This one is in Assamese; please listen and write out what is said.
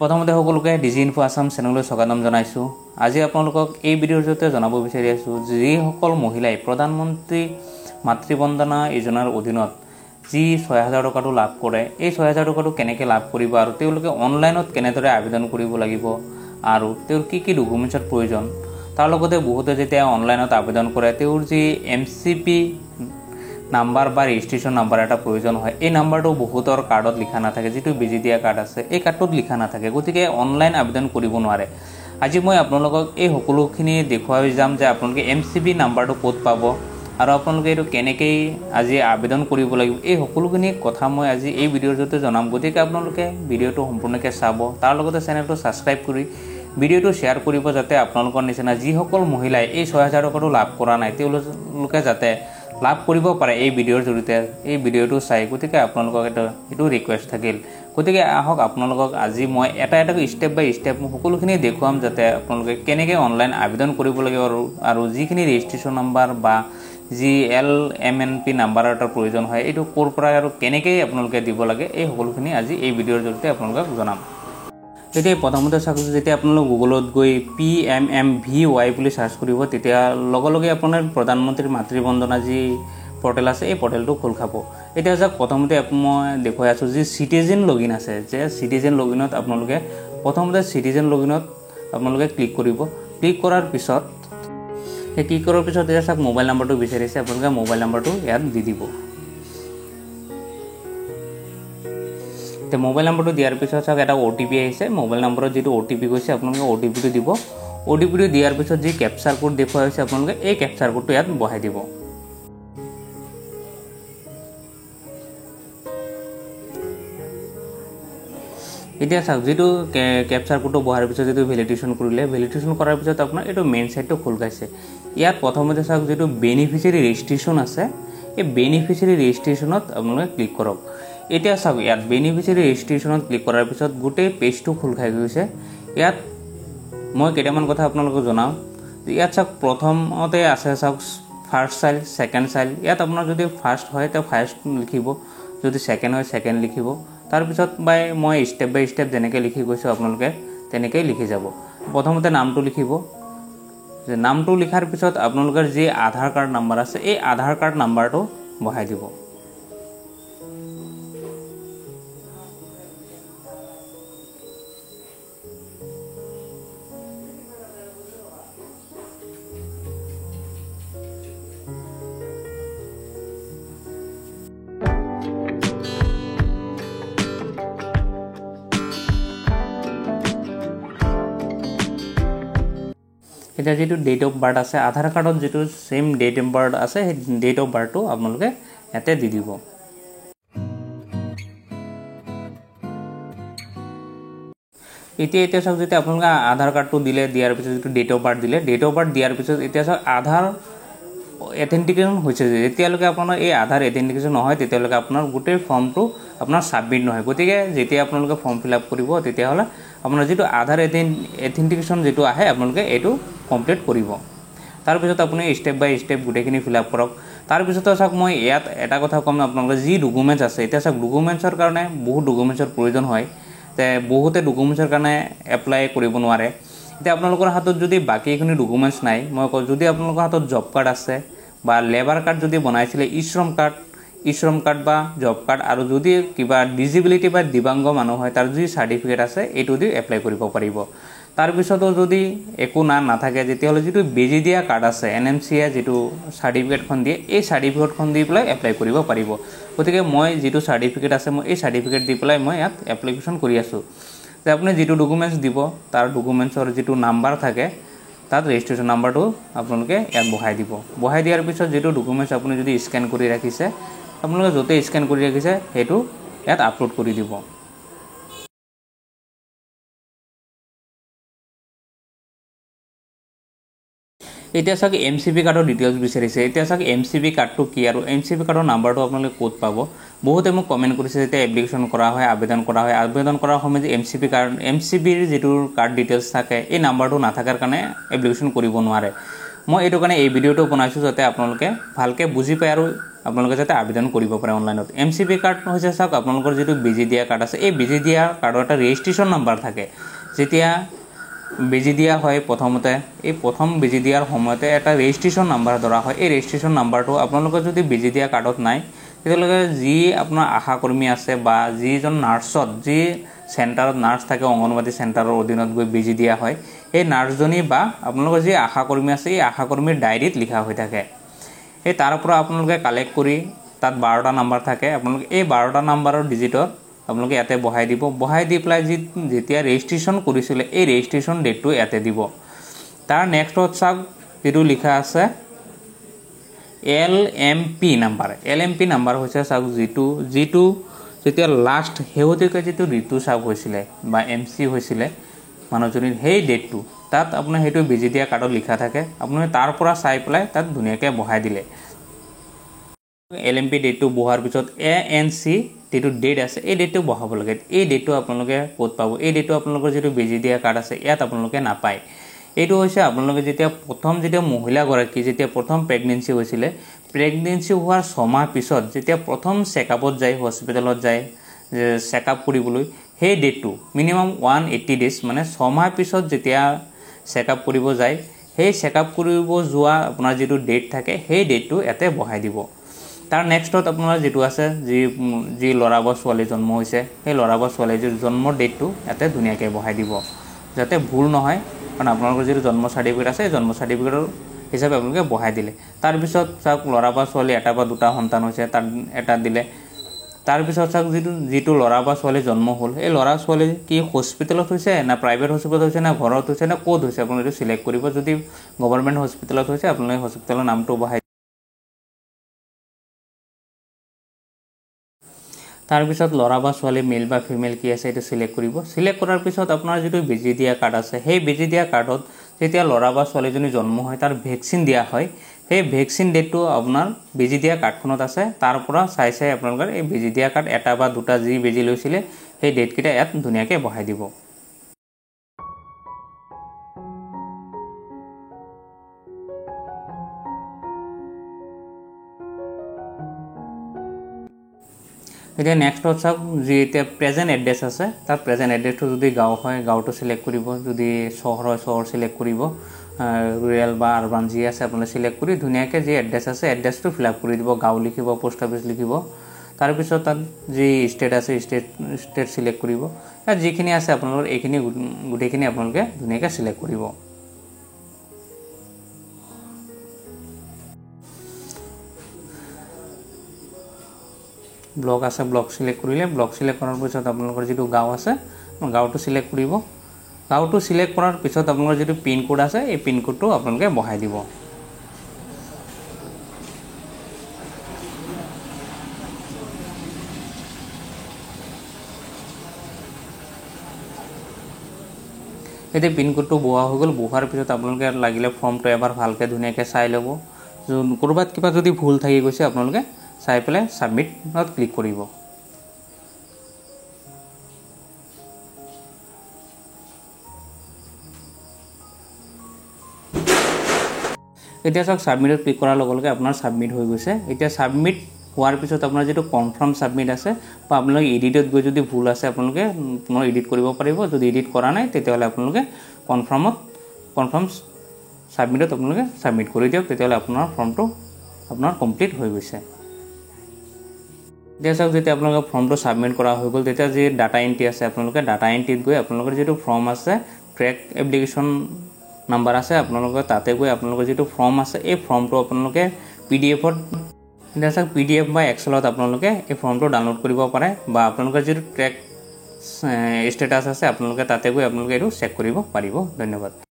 প্ৰথমতে সকলোকে ডিজি ইনফো আসাম চেনেললৈ স্বাগতম জনাইছোঁ। আজি আপোনালোকক এই ভিডিঅ'ৰ জৰিয়তে জনাব বিচাৰি আছোঁ যিসকল মহিলাই প্ৰধানমন্ত্ৰী মাতৃ বন্দনা যোজনাৰ অধীনত যি ৬০০০ টকাটো লাভ কৰে, এই ৬০০০ টকাটো কেনেকৈ লাভ কৰিব আৰু তেওঁলোকে অনলাইনত কেনেদৰে আবেদন কৰিব লাগিব আৰু তেওঁৰ কি কি ডকুমেণ্টছৰ প্ৰয়োজন, তাৰ লগতে বহুতে যেতিয়া অনলাইনত আবেদন কৰে তেওঁৰ যি MCP নাম্বাৰ বা ৰেজিষ্ট্ৰেশ্যন নাম্বাৰ এটা প্ৰয়োজন হয়। এই নাম্বাৰটো বহুতৰ কাৰ্ডত লিখা নাথাকে, যিটো বেজি দিয়া কাৰ্ড আছে এই কাৰ্ডটোত লিখা নাথাকে, গতিকে অনলাইন আবেদন কৰিব নোৱাৰে। আজি মই আপোনালোকক এই সকলোখিনি দেখুৱাই যাম যে আপোনালোকে MCP নাম্বাৰটো ক'ত পাব আৰু আপোনালোকে এইটো কেনেকৈ আজি আবেদন কৰিব লাগিব, এই সকলোখিনি কথা মই আজি এই ভিডিঅ'ৰ জৰিয়তে জনাম। গতিকে আপোনালোকে ভিডিঅ'টো সম্পূৰ্ণকৈ চাব, তাৰ লগতে চেনেলটো ছাবস্ক্ৰাইব কৰি ভিডিঅ'টো শ্বেয়াৰ কৰিব, যাতে আপোনালোকৰ নিচিনা যিসকল মহিলাই এই ৬০০০ টকাটো লাভ কৰা নাই তেওঁলোকে যাতে লাভ কৰিব পাৰে এই ভিডিঅ'ৰ জৰিয়তে এই ভিডিঅ'টো চাই। গতিকে আপোনালোকক এইটো ৰিকুৱেষ্ট থাকিল। গতিকে আহক আপোনালোকক আজি মই এটা ষ্টেপ বাই ষ্টেপ সকলোখিনি দেখুৱাম, যাতে আপোনালোকে কেনেকৈ অনলাইন আবেদন কৰিব লাগিব আৰু যিখিনি ৰেজিষ্ট্ৰেশ্যন নাম্বাৰ বা যি LMNP নাম্বাৰ এটাৰ প্ৰয়োজন হয় এইটো ক'ৰ পৰা আৰু কেনেকৈ আপোনালোকে দিব লাগে, এই সকলোখিনি আজি এই ভিডিঅ'ৰ জৰিয়তে আপোনালোকক জনাম। তেতিয়া প্ৰথমতে চাওক, যেতিয়া আপোনালোক গুগলত গৈ PMMVY বুলি চাৰ্চ কৰিব, তেতিয়া লগে লগে আপোনাৰ প্ৰধানমন্ত্ৰী মাতৃ বন্দনা যি পৰ্টেল আছে এই পৰ্টেলটো খোল খাব। এতিয়া চাওক, প্ৰথমতে মই দেখুৱাই আছোঁ যি চিটিজেন লগইন আছে, যে চিটিজেন লগইনত আপোনালোকে প্ৰথমতে চিটিজেন লগইনত আপোনালোকে ক্লিক কৰিব। ক্লিক কৰাৰ পিছত এতিয়া চাওক মোবাইল নাম্বাৰটো বিচাৰিছে, আপোনালোকে মোবাইল নাম্বাৰটো ইয়াত দি দিব। মোবাইল নাম্বাৰটো দিয়াৰ পিছত চাওক এটা OTP আহিছে, মোবাইল নাম্বাৰত যিটো OTP গৈছে আপোনালোকে OTPটো দিব। OTPটো দিয়াৰ পিছত যি কেপচাৰ কোড দেখুওৱা হৈছে আপোনালোকে এই কেপচাৰ কোডটো ইয়াত বহাই দিব। এতিয়া চাওক, যিটো কেপচাৰ কোডটো বহাৰ পিছত যিটো ভেলিডেশ্যন কৰিলে, ভেলিডেশ্যন কৰাৰ পিছত আপোনাৰ এইটো মেইন চাইটটো খোল খাইছে। ইয়াত প্ৰথমতে চাওক যিটো বেনিফিচিয়াৰী ৰেজিষ্ট্ৰেশ্যন আছে, এই বেনিফিচিয়াৰী ৰেজিষ্ট্ৰেশ্যনত আপোনালোকে ক্লিক কৰক। এতিয়া চাওক, ইয়াত বেনিফিচিয়াৰী ৰেজিষ্ট্ৰেশ্যনত ক্লিক কৰাৰ পিছত গোটেই পেজটো খোল খাই গৈছে। ইয়াত মই কেইটামান কথা আপোনালোকক জনাওঁ। ইয়াত চাওক, প্ৰথমতে আছে চাওক ফাৰ্ষ্ট চাইল্ড, ছেকেণ্ড চাইল্ড। ইয়াত আপোনাৰ যদি ফাৰ্ষ্ট হয় তেওঁ ফাৰ্ষ্ট লিখিব, যদি ছেকেণ্ড হয় ছেকেণ্ড লিখিব। তাৰপিছত মই ষ্টেপ বাই ষ্টেপ যেনেকৈ লিখি গৈছোঁ আপোনালোকে তেনেকৈয়ে লিখি যাব। প্ৰথমতে নামটো লিখিব, যে নামটো লিখাৰ পিছত আপোনালোকৰ যি আধাৰ কাৰ্ড নাম্বাৰ আছে এই আধাৰ কাৰ্ড নাম্বাৰটো বহাই দিব। এতিয়া যিটো ডেট অফ বাৰ্থ আছে আধাৰ কাৰ্ডত যিটো সেম ডেট অফ বাৰ্থ আছে সেই ডেট অফ বাৰ্থটো আপোনালোকে ইয়াতে দি দিব। এতিয়া চাওক, যেতিয়া আপোনালোকে আধাৰ কাৰ্ডটো দিয়াৰ পিছত যিটো ডেট অফ বাৰ্থ দিলে, ডেট অফ বাৰ্থ দিয়াৰ পিছত এতিয়া চাওক আধাৰ এথেণ্টিকেশ্যন হৈছে। যেতিয়ালৈকে আপোনাৰ এই আধাৰ এথেণ্টিকেশ্যন নহয় তেতিয়ালৈকে আপোনাৰ গোটেই ফৰ্মটো আপোনাৰ ছাবমিট নহয়। গতিকে যেতিয়া আপোনালোকে ফৰ্ম ফিল আপ কৰিব তেতিয়াহ'লে আপোনাৰ যিটো আধাৰ এথেণ্টিকেশ্যন যিটো আহে আপোনালোকে এইটো কমপ্লিট কৰিব। তাৰপিছত আপুনি ষ্টেপ বাই ষ্টেপ গোটেইখিনি ফিল আপ কৰক। তাৰপিছতে চাওক, মই ইয়াত এটা কথা ক'ম, আপোনালোকে যি ডকুমেণ্টছ আছে, এতিয়া চাওক ডকুমেণ্টছৰ কাৰণে বহুত ডকুমেণ্টছৰ প্ৰয়োজন হয়, বহুতে ডকুমেণ্টছৰ কাৰণে এপ্লাই কৰিব নোৱাৰে। এতিয়া আপোনালোকৰ হাতত যদি বাকীখিনি ডকুমেণ্টছ নাই, মই কওঁ যদি আপোনালোকৰ হাতত জব কাৰ্ড আছে বা লেবাৰ কাৰ্ড যদি বনাইছিলে, ই শ্ৰম কাৰ্ড বা জব কাৰ্ড, আৰু যদি কিবা ডিজিবিলিটি বা দিব্যাংগ মানুহ হয় তাৰ যি চাৰ্টিফিকেট আছে এইটো দি এপ্লাই কৰিব পাৰিব। তাৰপিছতো যদি একো নাথাকে তেতিয়াহ'লে যিটো বেজি দিয়া কাৰ্ড আছে NMCয়ে যিটো চাৰ্টিফিকেটখন দিয়ে এই চাৰ্টিফিকেটখন দি পেলাই এপ্লাই কৰিব পাৰিব। গতিকে মই যিটো চাৰ্টিফিকেট আছে মই এই চাৰ্টিফিকেট দি পেলাই মই ইয়াত এপ্লিকেশ্যন কৰি আছোঁ। যে আপুনি যিটো ডকুমেণ্টছ দিব তাৰ ডকুমেণ্টছৰ যিটো নাম্বাৰ থাকে তাত ৰেজিষ্ট্ৰেশ্যন নাম্বাৰটো আপোনালোকে ইয়াত বহাই দিব। বহাই দিয়াৰ পিছত যিটো ডকুমেণ্টছ আপুনি যদি স্কেন কৰি ৰাখিছে আপোনালোকে য'তেই স্কেন কৰি ৰাখিছে সেইটো ইয়াত আপলোড কৰি দিব। এতিয়া চাওক MCP কাৰ্ডৰ ডিটেইলছ বিচাৰিছে। এতিয়া চাওক MCP কাৰ্ডটো কি আৰু MCP কাৰ্ডৰ নাম্বাৰটো আপোনালোকে ক'ত পাব। বহুতে মোক কমেণ্ট কৰিছে, যেতিয়া এপ্লিকেশ্যন কৰা হয় আবেদন কৰাৰ সময়ত MCPৰ যিটো কাৰ্ড ডিটেইলছ থাকে এই নাম্বাৰটো নাথাকাৰ কাৰণে এপ্লিকেশ্যন কৰিব নোৱাৰে। মই এইটো কাৰণে এই ভিডিঅ'টো বনাইছোঁ যাতে আপোনালোকে ভালকৈ বুজি পায় আৰু আপোনালোকে যাতে আবেদন কৰিব পাৰে অনলাইনত। MCP কাৰ্ড হৈছে চাওক আপোনালোকৰ যিটো বেজি দিয়া কাৰ্ড আছে, এই বেজি দিয়া কাৰ্ডৰ এটা ৰেজিষ্ট্ৰেশ্যন নাম্বাৰ থাকে। যেতিয়া বেজি দিয়া হয় প্ৰথমতে, এই প্ৰথম বেজি দিয়াৰ সময়তে এটা ৰেজিষ্ট্ৰেশ্যন নাম্বাৰ ধৰা হয়। এই ৰেজিষ্ট্ৰেশ্যন নাম্বাৰটো আপোনালোকৰ যদি বেজি দিয়া কাৰ্ডত নাই, তেতিয়ালৈকে যি আপোনাৰ আশাকৰ্মী আছে বা যিজন নাৰ্ছত, যি চেণ্টাৰত নাৰ্ছ থাকে, অংগনবাদী চেণ্টাৰৰ অধীনত গৈ বেজি দিয়া হয়, এই নাৰ্ছজনী বা আপোনালোকৰ যি আশাকৰ্মী আছে, এই আশাকৰ্মীৰ ডায়েৰীত লিখা হৈ থাকে। এই তাৰ পৰা আপোনালোকে কালেক্ট কৰি, তাত 12টা নাম্বাৰ থাকে, আপোনালোকে এই 12টা নাম্বাৰৰ ডিজিটত আপোনালোকে ইয়াতে বহাই দিব। বহাই দি পেলাই যেতিয়া ৰেজিষ্ট্ৰেশ্যন কৰিছিলে, এই ৰেজিষ্ট্ৰেশ্যন ডেটটো ইয়াতে দিব। তাৰ নেক্সটত চাওক যিটো লিখা আছে LMP নাম্বাৰ। LMP নাম্বাৰ হৈছে চাওক যিটো যেতিয়া লাষ্ট শেহতীয়াকৈ যিটো ঋতুস্ৰাৱ হৈছিলে বা MC হৈছিলে মানুহজনীৰ, সেই ডেটটো তাত আপোনাৰ সেইটো বেজি দিয়া কাৰ্ডত লিখা থাকে। আপুনি তাৰ পৰা চাই পেলাই তাত ধুনীয়াকৈ বহাই দিলে। LMP ডেটটো বহাৰ পিছত ANC যিটো ডেট আছে, এই ডেটটো বহাব লাগে। এই ডেটটো আপোনালোকে ক'ত পাব? এই ডেটটো আপোনালোকৰ যিটো বেজি দিয়া কাৰ্ড আছে, ইয়াত আপোনালোকে নাপায়। এইটো হৈছে আপোনালোকে যেতিয়া মহিলাগৰাকী যেতিয়া প্ৰথম প্ৰেগনেঞ্চি হৈছিলে, প্ৰেগনেঞ্চি হোৱাৰ 6 মাহ পিছত যেতিয়া প্ৰথম চেকআপত যায়, হস্পিটেলত যায় চেকআপ কৰিবলৈ, সেই ডেটটো মিনিমাম 180 ডেজ, মানে 6 মাহ পিছত যেতিয়া চেকআপ কৰিব যায়, সেই চেকআপ কৰিব যোৱা আপোনাৰ যিটো ডেট থাকে, সেই ডেটটো ইয়াতে বহাই দিব। তাৰ নেক্সটত আপোনাৰ যিটো আছে, যি ল'ৰা বা ছোৱালী জন্ম হৈছে, সেই ল'ৰা বা ছোৱালীৰ জন্মৰ ডেটটো ইয়াতে ধুনীয়াকৈ বহাই দিব, যাতে ভুল নহয়। কাৰণ আপোনালোকৰ যিটো জন্ম চাৰ্টিফিকেট আছে, জন্ম চাৰ্টিফিকেটৰ হিচাপে আপোনালোকে বহাই দিলে। তাৰপিছত চাওক ল'ৰা বা ছোৱালী এটা বা দুটা সন্তান হৈছে, তাত এটা দিলে। তাৰপিছত চাওক যিটো ল'ৰা বা ছোৱালী জন্ম হ'ল, এই ল'ৰা ছোৱালী কি হস্পিটেলত হৈছে না প্ৰাইভেট হস্পিটেলত হৈছে না ঘৰত হৈছে না ক'ত হৈছে, আপোনালোকে এইটো চিলেক্ট কৰিব। যদি গভৰ্ণমেণ্ট হস্পিটেলত হৈছে, আপোনালোকে হস্পিটেলৰ নামটো বহাই। তাৰপিছত ল'ৰা বা ছোৱালী মেল বা ফিমেল কি আছে এইটো চিলেক্ট কৰিব। চিলেক্ট কৰাৰ পিছত আপোনাৰ যিটো বেজি দিয়া কাৰ্ড আছে, সেই বেজি দিয়া কাৰ্ডত যেতিয়া ল'ৰা বা ছোৱালীজনী জন্ম হয়, তাৰ ভেকচিন দিয়া হয়। সেই ভেকচিন ডেটটো আপোনাৰ বেজি দিয়া কাৰ্ডখনত আছে। তাৰ পৰা চাই আপোনালোকৰ এই বেজি দিয়া কাৰ্ড এটা বা দুটা যি বেজি লৈছিলে, সেই ডেটকেইটা ইয়াত ধুনীয়াকৈ বহাই দিব। এতিয়া নেক্সটত চাওক এতিয়া প্ৰেজেণ্ট এড্ৰেছ আছে, তাৰ প্ৰেজেণ্ট এড্ৰেছটো যদি গাঁও হয়, গাঁওটো চিলেক্ট কৰিব। যদি চহৰ হয়, চহৰ চিলেক্ট কৰিব। ৰুৰেল বা আৰবান যি আছে আপোনালোকে চিলেক্ট কৰি ধুনীয়াকৈ যি এড্ৰেছ আছে, এড্ৰেছটো ফিল আপ কৰি দিব। গাঁও লিখিব, পোষ্ট অফিচ লিখিব। তাৰপিছত তাত যি ষ্টেট আছে, ষ্টেট চিলেক্ট কৰিব। তাত যিখিনি আছে আপোনালোকৰ এইখিনি গোটেইখিনি আপোনালোকে ধুনীয়াকৈ চিলেক্ট কৰিব। ব্লক আছে, ব্লক চিলেক্ট কৰিলে। ব্লক চিলেক্ট কৰাৰ পিছত আপোনালোকৰ যিটো গাঁও আছে, গাঁওটো চিলেক্ট কৰিব। গাঁওটো চিলেক্ট কৰাৰ পিছত আপোনালোকৰ যিটো পিনক'ড আছে, এই পিনক'ডটো আপোনালোকে বহাই দিব। এতিয়া পিনক'ডটো বহোৱা হৈ গ'ল। বহোৱাৰ পিছত আপোনালোকে লাগিলে ফৰ্মটো এবাৰ ভালকৈ ধুনীয়াকৈ চাই ল'ব। ক'ৰবাত কিবা যদি ভুল থাকি গৈছে, আপোনালোকে চাই পেলাই ছাবমিটত ক্লিক কৰিব। এতিয়া চাওক ছাবমিটত ক্লিক কৰাৰ লগে লগে আপোনাৰ ছাবমিট হৈ গৈছে। এতিয়া ছাবমিট হোৱাৰ পিছত আপোনাৰ যিটো কনফাৰ্ম ছাবমিট আছে, বা আপোনালোকে এডিটত গৈ যদি ভুল আছে, আপোনালোকে পুনৰ এডিট কৰিব পাৰিব। যদি এডিট কৰা নাই, তেতিয়াহ'লে আপোনালোকে কনফাৰ্ম ছাবমিটত আপোনালোকে ছাবমিট কৰি দিয়ক। তেতিয়াহ'লে আপোনাৰ ফৰ্মটো আপোনাৰ কমপ্লিট হৈ গৈছে। এতিয়া চাওক যেতিয়া আপোনালোকৰ ফৰ্মটো ছাবমিট কৰা হৈ গ'ল, তেতিয়া যি ডাটা এণ্ট্ৰি আছে, আপোনালোকে ডাটা এণ্ট্ৰিত গৈ আপোনালোকৰ যিটো ফৰ্ম আছে, ট্ৰেক এপ্লিকেশ্যন নাম্বাৰ আছে, আপোনালোকে তাতে গৈ আপোনালোকৰ যিটো ফৰ্ম আছে, এই ফৰ্মটো আপোনালোকে PDF-ত, এতিয়া চাওক PDF বা এক্সেলত আপোনালোকে এই ফৰ্মটো ডাউনলোড কৰিব পাৰে, বা আপোনালোকৰ যিটো ট্ৰেক ষ্টেটাছ আছে, আপোনালোকে তাতে গৈ আপোনালোকে এইটো চেক কৰিব পাৰিব। ধন্যবাদ।